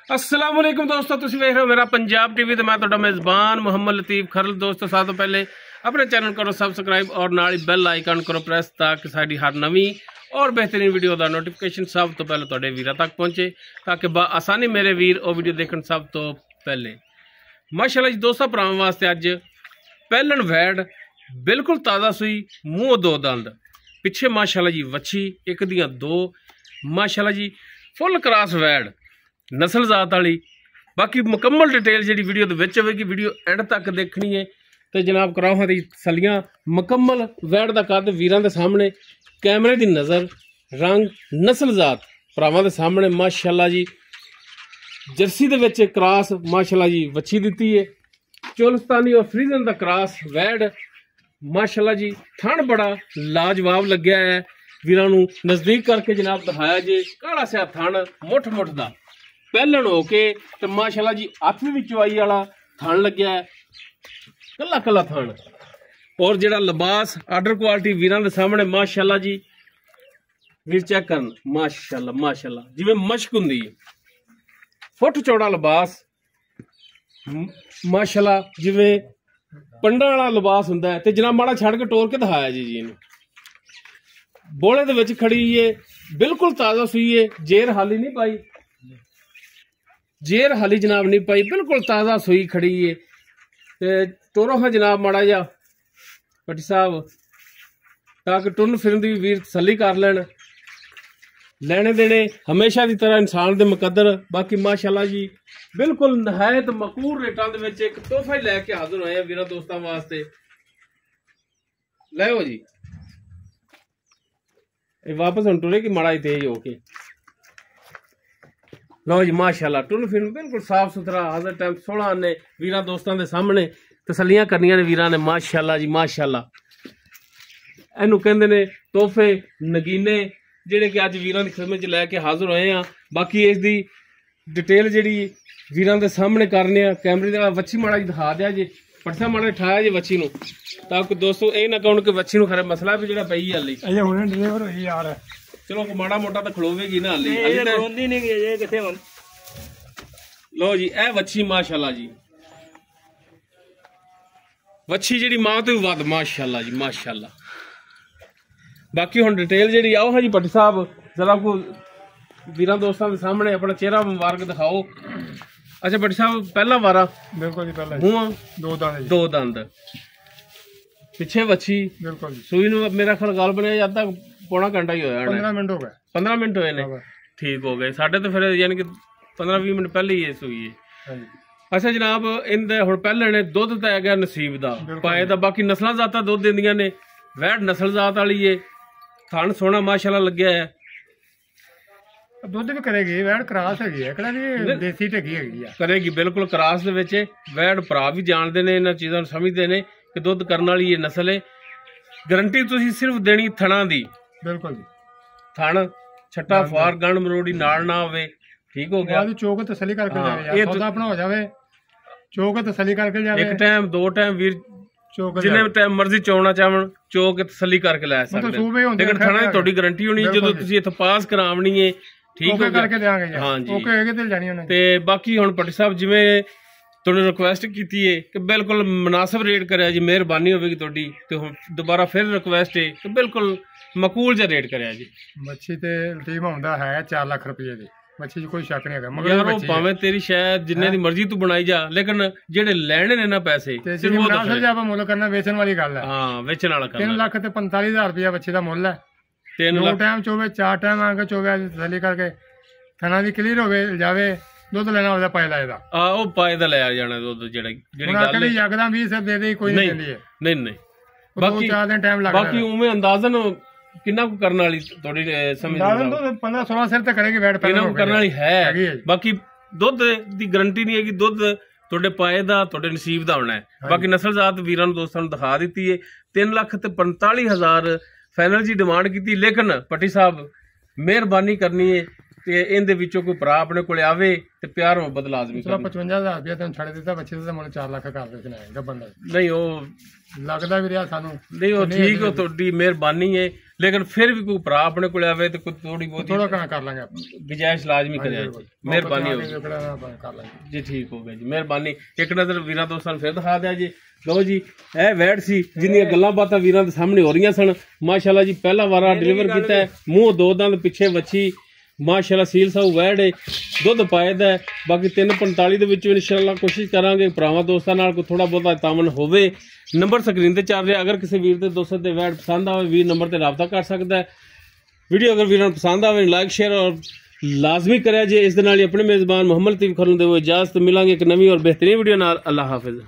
अस्सलाम वालेकुम दोस्तों, तुसीं वेख रहे हो मेरा पंजाब टीवी ते मैं तुहाडा मेज़बान मुहम्मद लतीफ खरल। दोस्तों सब तो पहले अपने चैनल करो सबसक्राइब और नाल ही बैल आइकन करो प्रेस ताकि साडी हर नवीं और बेहतरीन वीडियो का नोटिफिकेशन सब तो पहले तुहाडे वीरां तक पहुंचे ताकि आसानी मेरे वीर वो वीडियो देखण सब तो पहले। माशाअल्लाह जी दोस्तों, भरावां वास्ते अज पहलन वैड बिल्कुल ताज़ा सूई, मूँह दो दंद, पिछे माशाअल्लाह जी वच्छी एक दियां दो, माशाअल्लाह जी फुल क्रॉस वैड नस्ल जात वाली। बाकी मुकम्मल डिटेल जी वीडियो होगी, वीडियो एंड तक देखनी है। तो जनाब कराओ दी सलियां मुकम्मल वैड का कद वीरां दे सामने, कैमरे की नज़र, रंग, नस्ल जात भरावां दे सामने। माशाअल्लाह जी जर्सी दे विच क्रॉस माशाअल्लाह जी वच्छी दी है, चोलिस्तानी और फ्रीजन का क्रॉस वैड। माशाअल्लाह जी थण बड़ा लाजवाब लग्या है, वीरां नूं नज़दीक करके जनाब दिखाया जे। काला सिया थण मुठ मुठ दा पहलन हो के तो माशाअल्लाह जी हथ भी चवाई वाला थण लग्या है, कला कला थण। और जिहड़ा लिबास आर्डर क्वालिटी वीरां दे सामने माशाअल्लाह जी, वीर चेक करन माशाअल्लाह माशाअल्लाह जिवें मशक हुंदी है, फुट चौड़ा लिबास माशाअल्लाह जिवें पंडा वाला लिबास हुंदा है। ते जनाब माड़ा छड़ के टोर के दिखाया जी जी बोले दे विच खड़ी है, बिल्कुल ताज़ा सूई है, जेर हाली नहीं पाई, जेर हाली जनाब नहीं पाई, बिल्कुल ताज़ा सूई खड़ी है। ते टोरो है जनाब माड़ा जा भट्टी साहब ताकि टुरन फिरन दी वीर तसल्ली कर लैन, लेने देने हमेशा की तरह इंसान दे मुकद्दर। बाकी माशाअल्लाह जी बिल्कुल नहायत मकबूल रेटां दे विच एक तोहफा ही लैके हाजिर होए वीरां दोस्तां वास्ते। लो जी वापस हम टुरे की माड़ा ही तेज होके लो जी माशाअल्लाह टुन फिर बिल्कुल साफ सुथरा हाजिर टाइम 16 आने वीरां दोस्तां दे सामने तसलियां करनियां ने वीरां ने। माशाअल्लाह जी माशाअल्लाह इनू कहंदे ने तोहफे नगीने जिहड़े कि अज वीरां दी खिदमत च लैके हाजिर होए हैं। बाकी इस दी डिटेल जिहड़ी वीरां दे सामने करने आ, कैमरे दे वच्छी माड़ा जी दिखा दिया जी, पटसा माड़ा ठाया जी वच्छी नू ताकि दोस्तों ये ना कहण कि वच्छी नू खरे मसला भी जिहड़ा पई हाली अजे हुणे डिलीवर होई यार, चलो माड़ा मोटा तो खलोवेगी ना हाली, ये रोंदी नहीं गई ये किथे हुन। लो जी ए वच्छी माशाअल्लाह जी वच्छी जिहड़ी मां तो भी वध माशाअल्लाह जी माशाअल्लाह। बाकी हुण डिटेल जिहड़ी आओ हां जी भट्टी साहब जरा को वीरां दोस्तां दे सामने अपना चेहरा मुबारक दिखाओ। अच्छा भट्टी साहब पहला वारा बिल्कुल जी, पहला मूंह दो दंद पिछे वच्छी बिल्कुल जी। सूई नूं मेरा ख्याल गाल बनया अद्धा पौना घंटा ही होया, 15 मिनट हो गए, 15 मिनट होए ने, ठीक हो गए साढ़े। तो फिर यानी कि 15-20 मिनट पहले ही ये सूई है। अच्छा जनाब इनदे हुण पहले ने दुध तो है नसीब दा पाए दा, बाकी नस्लां जातां दुध दिंदियां ने, वैड नस्ल जात वाली है, थण सोहना माशाअल्लाह लग्या है, दुध भी करेगी, वैड क्रॉस हैगी है, किहड़ा नहीं देसी ढगी हैगी आ, करेगी बिल्कुल क्रॉस दे विच। वैड भरा भी जानदे ने, इन्हां चीज़ां नूं समझदे ने कि दुध करन वाली ये नस्ल है। गारंटी तुसीं सिर्फ देनी थणां दी, बिल्कुल जी, थण छट्टा फार गंढ मरोड़ी नाल ना होवे, ठीक हो गया। चोक तसली करके जावे यार, सौदा अपना हो जावे, चोक तसली करके जावे, एक टाइम दो टाइम वीर जिन्ने टाइम मर्जी चोना चाहन चोक तसली करके लै सकदे, लेकिन थणा दी तुहाडी गारंटी होनी जदों तुसीं इत्थों पास करावनी है, ठीक हो गया। हाँ जी ओके होएगी ते जानी उन्हें। ते बाकी हुण भट्टी साहब जिवें तुहानूं रिक्वेस्ट कीती है कि बिल्कुल मुनासिब रेट करिया जी, मेहरबानी होगी तुहाडी। ते हुण दोबारा फिर रिक्वेस्ट है कि बिल्कुल मकूल जिहा रेट करिया जी। मच्छी ते टीम आउंदा है 4 लाख रुपए दी मच्छी च कोई शक नहीं है, मगर यार वो भावें तेरी शायद जिन्ने दी मर्जी तू बनाई जा, लेकिन जेडे लेने ने ना पैसे सिर्फ वो मुनासिब जिहा मुल करना वेचण वाली गल है। हां वेचण वाला करना 3 लाख ते 45,000 रुपया मच्छी दा मुल है। 3 लाख टाइम चोवे 4 टाइम आके चोवे तसली करके थना दी क्लियर होवे जावे, दुध लेना होवे पाए दा एदा ओ पाए दा ले जाना दुध जेड़ी गल है यकदम 20 से दे दे कोई नहीं देंदी है, नहीं नहीं बाकी 4 दिन टाइम लगदा। बाकी उमे अंदाजन किन्ना को करने वाली थोड़ी समझ अंदाजन तो 15-16 सिर तक करेगी वैट पहले करने वाली है। बाकी दुध दी गारंटी नहीं है कि दुध तुहाडे पाए दा तुहाडे नसीब दा होना है। बाकी नस्ल जात वीरां नूं दोस्तां नूं दिखा दी है। 3 लाख ते 45,000 फाइनल जी डिमांड की, लेकिन भट्टी साहब मेहरबानी करनी है ਤੇ ਇਹਦੇ ਵਿੱਚੋਂ ਕੋਈ ਭਰਾ ਆਪਣੇ ਕੋਲ ਆਵੇ ਤੇ ਪਿਆਰ ਮੁਹੱਬਤ ਲਾਜ਼ਮੀ ਚਲੋ 55000 ਰੁਪਇਆ ਤੈਨੂੰ ਛੱਡ ਦਿੱਤਾ, ਬੱਚੇ ਦਾ ਮੁੱਲ 4 ਲੱਖ ਕਰ ਦੇ ਨਾ ਗੱਬਨ ਦਾ। ਨਹੀਂ ਉਹ ਲੱਗਦਾ ਵੀ ਰਿਹਾ ਸਾਨੂੰ, ਨਹੀਂ ਉਹ ਠੀਕ ਹੋ, ਤੁਹਾਡੀ ਮਿਹਰਬਾਨੀ ਹੈ, ਲੇਕਿਨ ਫਿਰ ਵੀ ਕੋਈ ਭਰਾ ਆਪਣੇ ਕੋਲ ਆਵੇ ਤੇ ਕੋਈ ਥੋੜੀ ਬਹੁਤ ਥੋੜਾ ਘਣਾ ਕਰ ਲਾਂਗੇ, ਗੁਜਾਇਸ਼ ਲਾਜ਼ਮੀ ਕਰਿਆ ਜੀ, ਮਿਹਰਬਾਨੀ ਹੋਵੇ ਕਰ ਲਾਂਗੇ ਜੀ। ਠੀਕ ਹੋ ਗਿਆ ਜੀ, ਮਿਹਰਬਾਨੀ। ਇੱਕ ਨਜ਼ਰ ਵੀਰਾਂ ਦੋਸਤਾਂ ਨੂੰ ਫਿਰ ਦਿਖਾ ਦਿਆ ਜੀ। ਲਓ ਜੀ, ਇਹ ਵੈੜ ਸੀ ਜਿੰਨੀਆਂ ਗੱਲਾਂ ਬਾਤਾਂ ਵੀਰਾਂ ਦੇ ਸਾਹਮਣੇ ਹੋ ਰਹੀਆਂ ਸਨ। ਮਾਸ਼ਾਅੱਲਾ ਜੀ, ਪਹਿਲਾ ਵਾਰਾ ਡਿਲੀਵਰ ਕੀਤਾ ਹੈ, ਮੂੰਹ 2 ਦੰਦ ਪਿੱਛੇ ਵੱਛੀ, ਮਾਸ਼ਾਅੱਲਾ ਸੀਲ ਸਾਊ ਵੈੜ ਹੈ, ਦੁੱਧ ਪਾਇਦਾ ਹੈ। ਬਾਕੀ 3:45 ਦੇ ਵਿੱਚ ਇਨਸ਼ਾਅੱਲਾ ਕੋਸ਼ਿਸ਼ ਕਰਾਂਗੇ ਭਰਾਵਾਂ ਦੋਸਤਾਂ ਨਾਲ ਕੋਈ ਥੋੜਾ ਬਹੁਤਾ ਤਾਮਨ ਹੋਵੇ। ਨੰਬਰ ਸਕਰੀਨ ਤੇ ਚੱਲ ਰਿਹਾ, ਅਗਰ ਕਿਸੇ ਵੀਰ ਦੇ ਦੋਸਤ ਦੇ ਵੈੜ ਪਸੰਦ ਆਵੇ ਵੀਰ ਨੰਬਰ ਤੇ ਰਾਬਤਾ ਕਰ ਸਕਦਾ ਹੈ। ਵੀਡੀਓ ਅਗਰ ਵੀਰਾਂ ਨੂੰ ਪਸੰਦ ਆਵੇ ਲਾਈਕ ਸ਼ੇਅਰ ਔਰ ਲਾਜ਼ਮੀ ਕਰਿਆ ਜੇ। ਇਸ ਦੇ ਨਾਲ ਹੀ ਆਪਣੇ ਮੇਜ਼ਬਾਨ ਮੁਹੰਮਦ ਲਤੀਫ ਖਰਲ ਨੂੰ ਦਿਓ ਇਜਾਜ਼ਤ। ਮਿਲਾਂਗੇ ਇੱਕ ਨਵੀਂ ਔਰ ਬਿਹਤਰੀਨ ਵੀਡੀਓ ਨਾਲ। ਅੱਲਾਹ ਹਾਫਿਜ਼।